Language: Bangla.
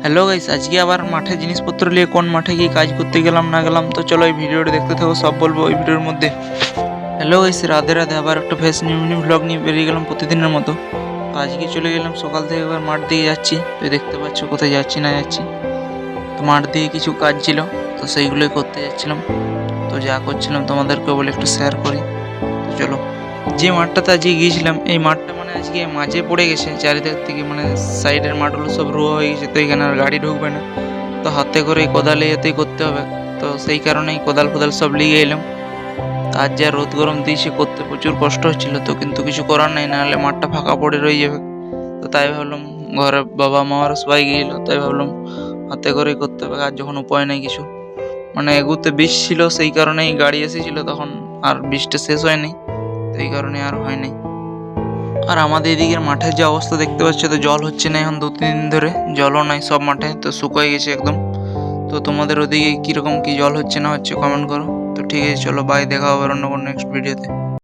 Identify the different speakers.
Speaker 1: হ্যালো গাইস, আজকে আবার মাঠে জিনিসপত্র নিয়ে কোন মাঠে গিয়ে কাজ করতে গেলাম না গেলাম তো চলো এই ভিডিওটা দেখতে থাকো, সব বলবো এই ভিডিওর মধ্যে। Hello guys, Radhe Radhe. আবার একটা ফ্রেশ নিউ ভ্লগ নিয়ে বেরিয়ে গেলাম প্রতিদিনের মতো। তো আজকে চলে গেলাম সকাল থেকে, এবার মাঠ দিকে যাচ্ছি। তো দেখতে পাচ্ছ কোথায় যাচ্ছি না যাচ্ছি। তো মাঠ দিয়ে কিছু কাজ ছিল, তো সেইগুলোই করতে যাচ্ছিলাম। তো যা করছিলাম তোমাদেরকে বলে একটু শেয়ার করি। তো চলো, যে মাঠটাতে আজকে গিয়েছিলাম এই মাঠটা মানে আজকে মাঝে পড়ে গেছে চারিদিক থেকে, মানে সাইডের মাঠগুলো সব রোয়া হয়ে গেছে, তো এখানে আর গাড়ি ঢুকবে না। তো হাতে করে কোদালে এতেই করতে হবে। তো সেই কারণেই কোদাল ফোদাল সব লিয়ে এলাম। আজ যা রোদ গরম দিয়েছে, করতে প্রচুর কষ্ট হচ্ছিল, তো কিন্তু কিছু করার নেই, নাহলে মাঠটা ফাঁকা পড়ে রয়ে যাবে। তো তাই ভাবলাম, ঘরে বাবা মা আর সবাই গিয়েছিল, তাই ভাবলাম হাতে করেই করতে হবে। আর যখন উপায় নেই কিছু, মানে এগুতে বৃষ্টি ছিল, সেই কারণেই গাড়ি এসেছিল তখন, আর বৃষ্টিটা শেষ হয়নি, তো এই কারণে আর হয়নি। আর আমাদের এদিকের মাঠের যে অবস্থা দেখতে পাচ্ছ, তো জল হচ্ছে না এখন 2-3 দিন ধরে, জলও নাই সব মাঠে, তো শুকিয়ে গেছে একদম। তো তোমাদের ওদিকে কীরকম কী জল হচ্ছে না হচ্ছে কমেন্ট করো। তো ঠিক আছে, চলো বাই, দেখা হবে অন্য কোনো নেক্সট ভিডিওতে।